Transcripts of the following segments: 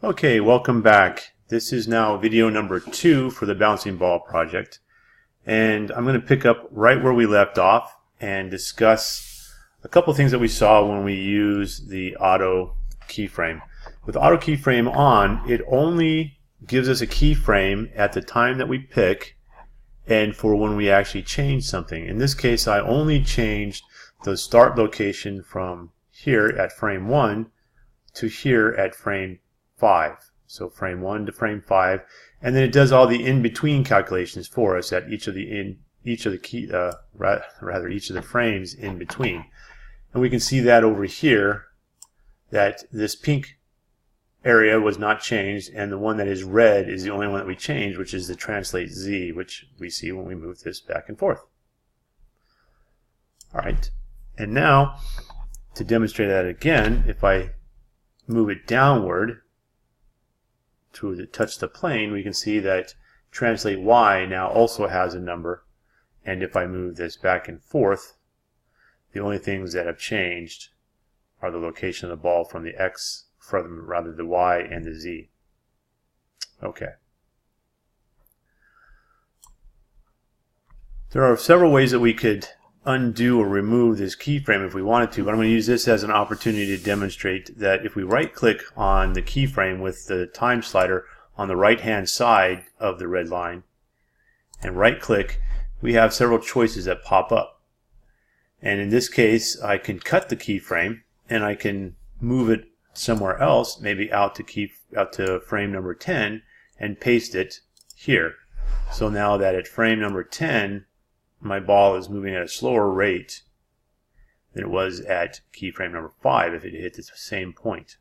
Okay, welcome back. This is now video number 2 for the bouncing ball project, and I'm going to pick up right where we left off and discuss a couple things that we saw when we use the auto keyframe. With auto keyframe on, it only gives us a keyframe at the time that we pick and for when we actually change something. In this case, I only changed the start location from here at frame 1 to here at frame 5. So frame 1 to frame 5, and then it does all the in-between calculations for us at each of the frames in between. And we can see that over here that this pink area was not changed, and the one that is red is the only one that we changed, which is the translate Z, which we see when we move this back and forth. Alright, and now to demonstrate that again, if I move it downward to touch the plane, we can see that translate Y now also has a number, and if I move this back and forth, the only things that have changed are the location of the ball from the X, rather the Y and the Z. Okay. There are several ways that we could undo or remove this keyframe if we wanted to, but I'm going to use this as an opportunity to demonstrate that if we right click on the keyframe with the time slider on the right hand side of the red line and right click, we have several choices that pop up. And in this case, I can cut the keyframe and I can move it somewhere else, maybe out to frame number 10 and paste it here. So now that at frame number 10 my ball is moving at a slower rate than it was at keyframe number 5 if it hit the same point.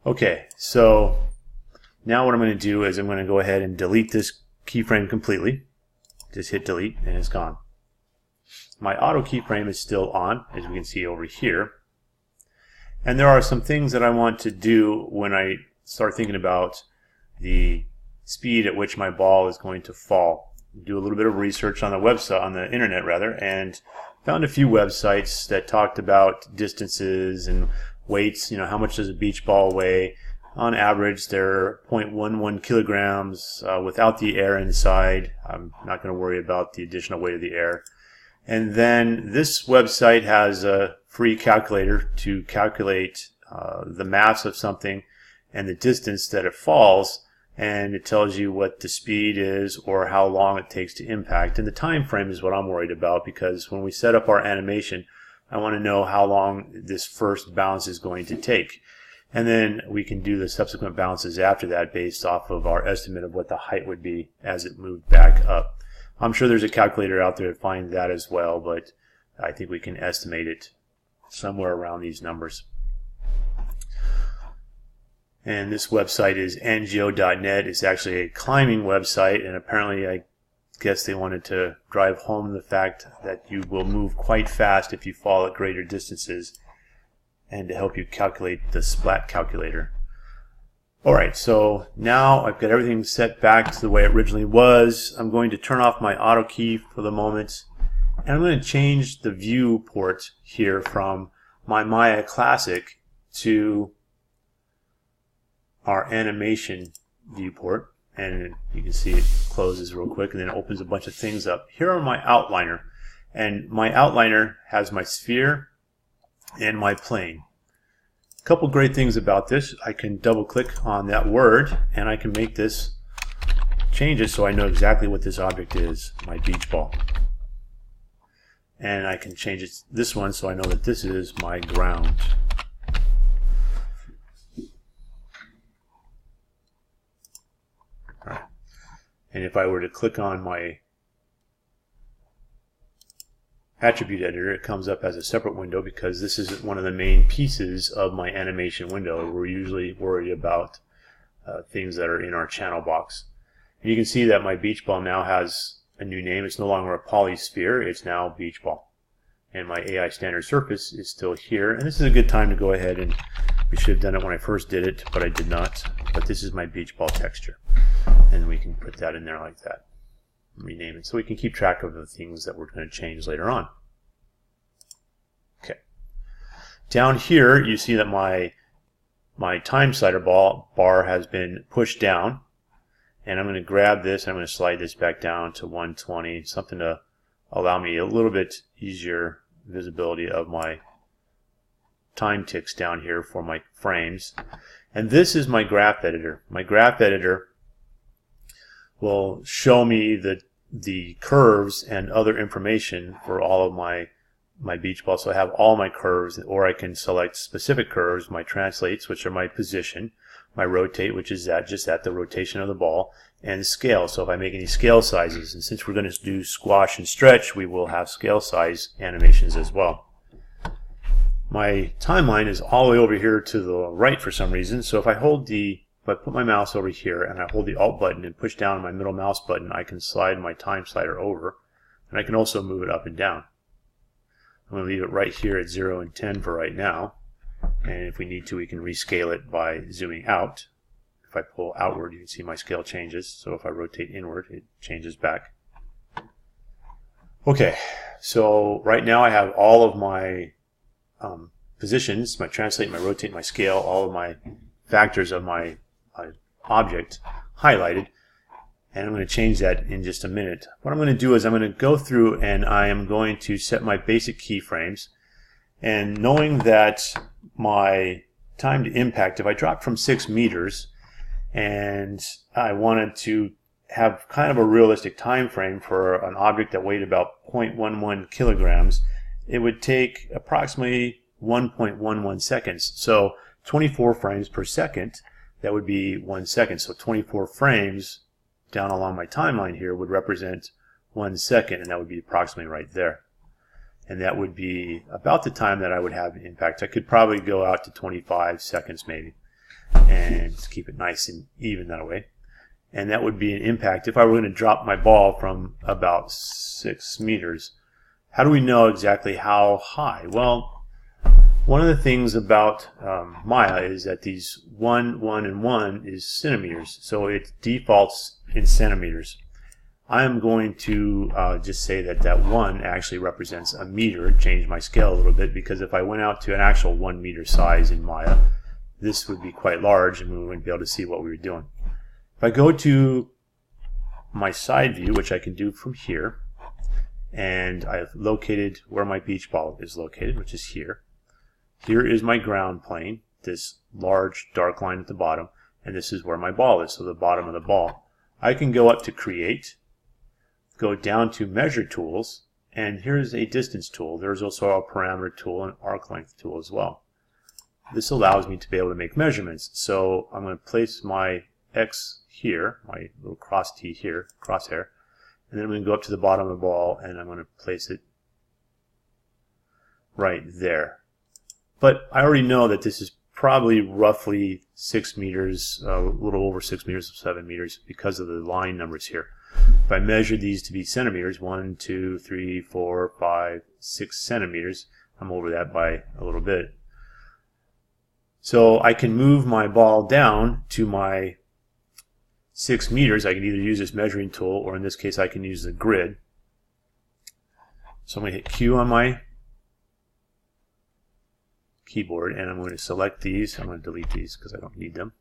Okay, so now what I'm going to do is I'm going to go ahead and delete this keyframe completely. Just hit delete and it's gone. My auto keyframe is still on, as we can see over here. And there are some things that I want to do when I start thinking about the speed at which my ball is going to fall. Do a little bit of research on the website, on the internet rather, and found a few websites that talked about distances and weights. You know, how much does a beach ball weigh? On average, they're 0.11 kilograms without the air inside. I'm not going to worry about the additional weight of the air. And then this website has a free calculator to calculate the mass of something and the distance that it falls, and it tells you what the speed is or how long it takes to impact. And the time frame is what I'm worried about, because when we set up our animation, I want to know how long this first bounce is going to take. And then we can do the subsequent bounces after that based off of our estimate of what the height would be as it moved back up. I'm sure there's a calculator out there to find that as well, but I think we can estimate it somewhere around these numbers. And this website is ngo.net. It's actually a climbing website, and apparently I guess they wanted to drive home the fact that you will move quite fast if you fall at greater distances, and to help you calculate the splat calculator. Alright, so now I've got everything set back to the way it originally was. I'm going to turn off my auto key for the moment, and I'm going to change the viewport here from my Maya Classic to our animation viewport, and you can see it closes real quick and then it opens a bunch of things up. Here are my outliner, and my outliner has my sphere and my plane. A couple great things about this: I can double click on that word and I can make this change it so I know exactly what this object is, my beach ball. And I can change it, this one, so I know that this is my ground. And if I were to click on my attribute editor, it comes up as a separate window, because this is one of the main pieces of my animation window. We're usually worried about things that are in our channel box. And you can see that my beach ball now has a new name. It's no longer a polysphere, it's now beach ball. And my AI standard surface is still here. And this is a good time to go ahead, and we should have done it when I first did it, but I did not. But this is my beach ball texture. And we can put that in there like that. Rename it so we can keep track of the things that we're going to change later on. Okay. Down here, you see that my my time slider bar has been pushed down, and I'm going to grab this and I'm going to slide this back down to 120, something to allow me a little bit easier visibility of my time ticks down here for my frames. And this is my graph editor. My graph editor will show me the curves and other information for all of my beach ball. So I have all my curves, or I can select specific curves, my translates, which are my position, my rotate, which is just at the rotation of the ball, and scale. So if I make any scale sizes, and since we're going to do squash and stretch, we will have scale size animations as well. My timeline is all the way over here to the right for some reason. So if I put my mouse over here and I hold the Alt button and push down my middle mouse button, I can slide my time slider over, and I can also move it up and down. I'm going to leave it right here at 0 and 10 for right now, and if we need to, we can rescale it by zooming out. If I pull outward, you can see my scale changes, so if I rotate inward, it changes back. Okay, so right now I have all of my positions, my translate, my rotate, my scale, all of my factors of my object highlighted, and I'm going to change that in just a minute. What I'm going to do is I'm going to go through and I am going to set my basic keyframes, and knowing that my time to impact, if I dropped from 6 meters and I wanted to have kind of a realistic time frame for an object that weighed about 0.11 kilograms, it would take approximately 1.11 seconds. So 24 frames per second, that would be 1 second. So 24 frames down along my timeline here would represent 1 second, and that would be approximately right there. And that would be about the time that I would have impact. I could probably go out to 25 seconds maybe and keep it nice and even that way. And that would be an impact if I were going to drop my ball from about 6 meters. How do we know exactly how high? Well, one of the things about Maya is that these 1, 1, and 1 is centimeters, so it defaults in centimeters. I am going to just say that that 1 actually represents a meter, change my scale a little bit, because if I went out to an actual 1 meter size in Maya, this would be quite large and we wouldn't be able to see what we were doing. If I go to my side view, which I can do from here, and I've located where my beach ball is located, which is here. Here is my ground plane, this large dark line at the bottom, and this is where my ball is, so the bottom of the ball. I can go up to Create, go down to Measure Tools, and here's a distance tool. There's also a parameter tool and arc length tool as well. This allows me to be able to make measurements. So I'm going to place my X here, my little cross T here, crosshair, and then I'm going to go up to the bottom of the ball and I'm going to place it right there. But I already know that this is probably roughly 6 meters, a little over 6 meters, 7 meters, because of the line numbers here. If I measure these to be centimeters, 1, 2, 3, 4, 5, 6 centimeters, I'm over that by a little bit. So I can move my ball down to my 6 meters. I can either use this measuring tool, or in this case I can use the grid. So I'm going to hit Q on my keyboard, and I'm going to select these. I'm going to delete these because I don't need them.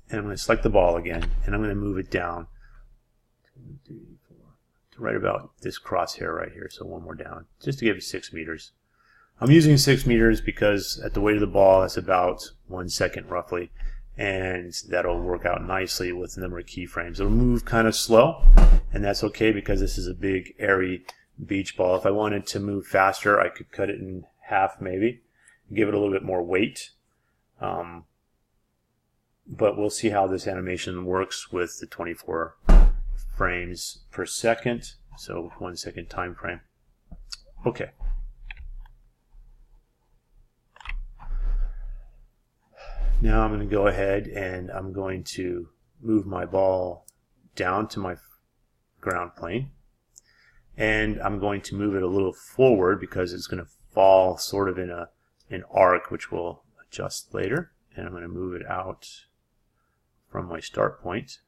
And I'm going to select the ball again, and I'm going to move it down 2, 3, 4, to right about this crosshair right here. So one more down, just to give it 6 meters. I'm using 6 meters because at the weight of the ball, that's about 1 second roughly, and that'll work out nicely with the number of keyframes. It'll move kind of slow, and that's okay because this is a big, airy beach ball. If I wanted to move faster, I could cut it in half maybe, give it a little bit more weight. But we'll see how this animation works with the 24 frames per second, so 1 second time frame. Okay. Now I'm going to go ahead and I'm going to move my ball down to my ground plane, and I'm going to move it a little forward because it's going to fall sort of in an arc, which we'll adjust later, and I'm going to move it out from my start point.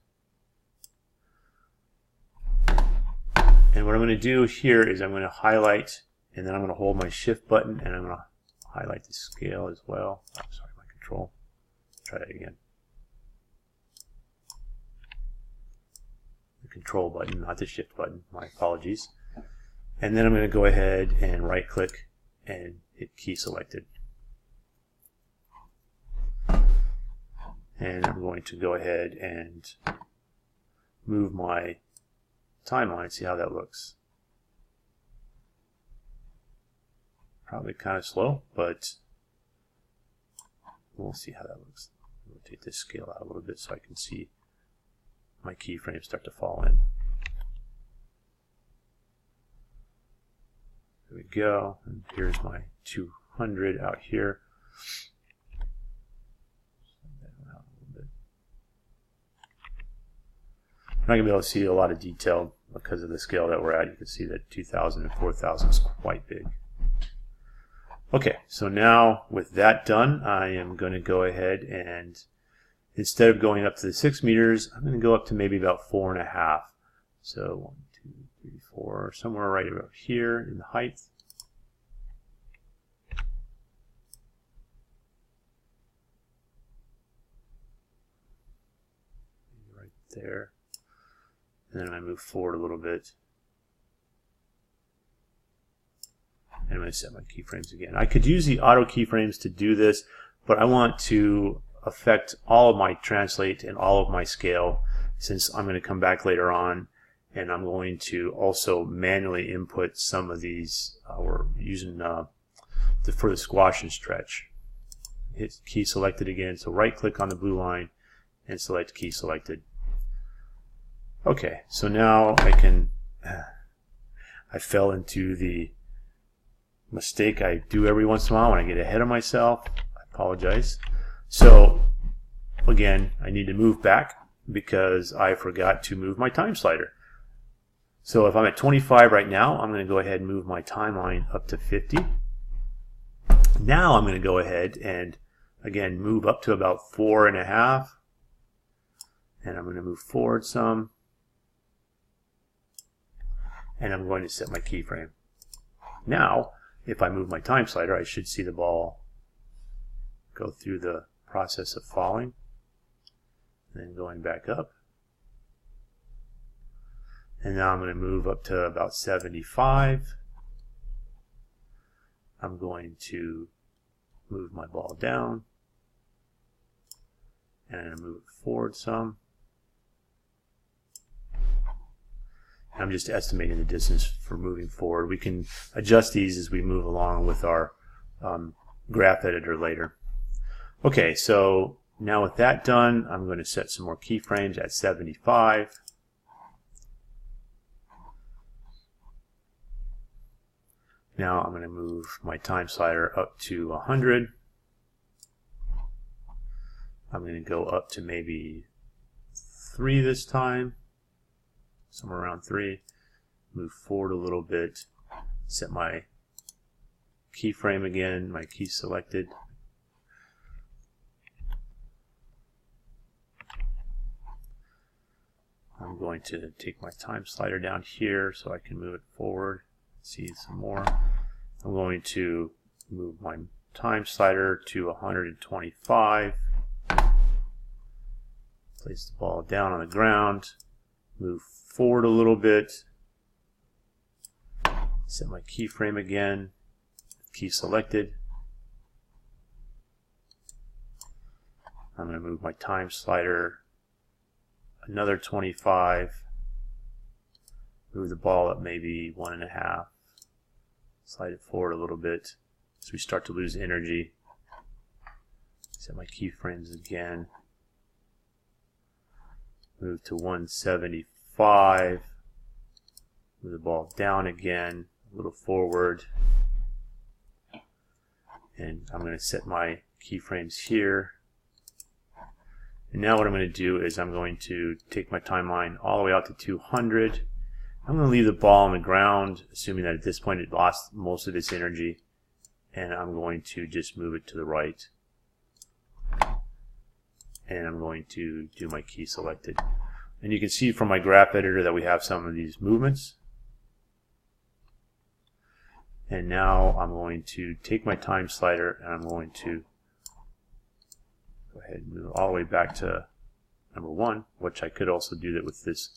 And what I'm going to do here is I'm going to highlight and then I'm going to hold my shift button and I'm going to highlight the scale as well. Oh, sorry, my control. Try that again. The control button, not the shift button. My apologies. And then I'm going to go ahead and right click and hit key selected. And I'm going to go ahead and move my timeline, see how that looks. Probably kind of slow, but we'll see how that looks. Rotate this scale out a little bit so I can see my keyframes start to fall in. There we go. And here's my 200 out here. I'm not going to be able to see a lot of detail because of the scale that we're at. You can see that 2000 and 4000 is quite big. Okay, so now with that done, I am going to go ahead and instead of going up to the 6 meters, I'm going to go up to maybe about 4.5. So 1, 2, 3, 4, somewhere right about here in the height. Right there. And then I move forward a little bit. And I'm going to set my keyframes again. I could use the auto keyframes to do this, but I want to affect all of my translate and all of my scale, since I'm going to come back later on and I'm going to also manually input some of these. We're using for the squash and stretch. Hit key selected again, so right click on the blue line and select key selected. Okay, so now I fell into the mistake I do every once in a while when I get ahead of myself. I apologize. So again, I need to move back because I forgot to move my time slider. So if I'm at 25 right now, I'm going to go ahead and move my timeline up to 50. Now I'm going to go ahead and again move up to about 4.5, and I'm going to move forward some, and I'm going to set my keyframe. Now if I move my time slider, I should see the ball go through the process of falling, and then going back up. And now I'm going to move up to about 75. I'm going to move my ball down, and I'm going to move it forward some. I'm just estimating the distance for moving forward. We can adjust these as we move along with our graph editor later. Okay, so now with that done, I'm going to set some more keyframes at 75. Now I'm going to move my time slider up to 100. I'm going to go up to maybe 3 this time. Somewhere around 3, move forward a little bit, set my keyframe again, my key selected. I'm going to take my time slider down here so I can move it forward, see some more. I'm going to move my time slider to 125, place the ball down on the ground, move forward a little bit, set my keyframe again, key selected. I'm going to move my time slider another 25, move the ball up maybe 1.5, slide it forward a little bit as we start to lose energy. Set my keyframes again, move to 175. Move the ball down again, a little forward, and I'm going to set my keyframes here. And now what I'm going to do is I'm going to take my timeline all the way out to 200. I'm going to leave the ball on the ground, assuming that at this point it lost most of its energy, and I'm going to just move it to the right. And I'm going to do my key selected. And you can see from my graph editor that we have some of these movements. And now I'm going to take my time slider and I'm going to go ahead and move all the way back to number 1, which I could also do that with this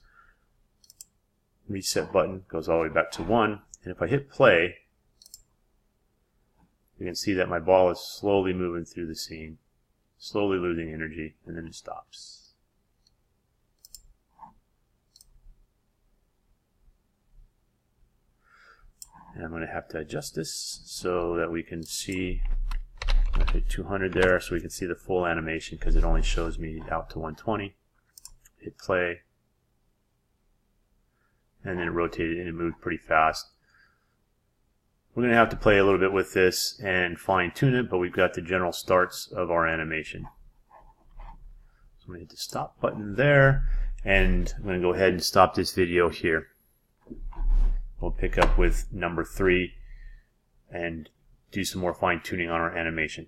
reset button. Goes all the way back to 1. And if I hit play, you can see that my ball is slowly moving through the scene, slowly losing energy, and then it stops. And I'm going to have to adjust this so that we can see, I hit 200 there so we can see the full animation because it only shows me out to 120. Hit play, and then it rotated and it moved pretty fast. We're going to have to play a little bit with this and fine tune it, but we've got the general starts of our animation. So I'm going to hit the stop button there, and I'm going to go ahead and stop this video here. We'll pick up with number 3 and do some more fine tuning on our animation.